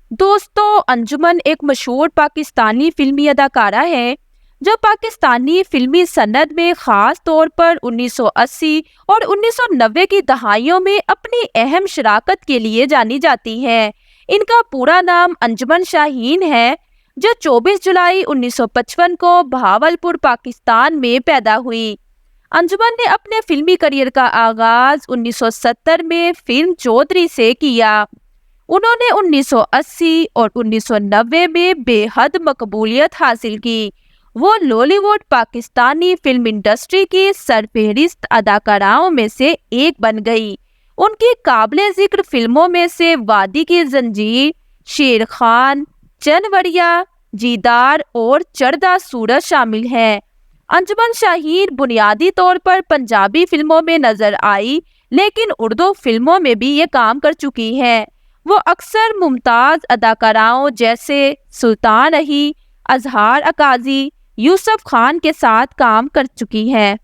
دوستوں، انجمن ایک مشہور پاکستانی فلمی اداکارہ ہے جو پاکستانی فلمی صنعت میں خاص طور پر 1980 اور 1990 کی دہائیوں میں اپنی اہم شراکت کے لیے جانی جاتی ہے۔ ان کا پورا نام انجمن شاہین ہے، جو 24 جولائی 1955 کو بہاولپور، پاکستان میں پیدا ہوئی۔ انجمن نے اپنے فلمی کریئر کا آغاز 1970 میں فلم چودھری سے کیا۔ انہوں نے 1980 اور 1990 میں بے حد مقبولیت حاصل کی۔ وہ lolly would Pakistani film industry کی سرفہرست اداکاراؤں میں سے ایک بن گئی۔ ان کی قابل ذکر فلموں میں سے وادی کی زنجیر، شیر خان، چنوریا، جیدار اور چڑھدا سورج شامل ہیں۔ انجمن شاہین بنیادی طور پر پنجابی فلموں میں نظر آئی، لیکن اردو فلموں میں بھی یہ کام کر چکی ہیں۔ وہ اکثر ممتاز اداکاراؤں جیسے سلطان احی، اظہار اکاذی، یوسف خان کے ساتھ کام کر چکی ہیں۔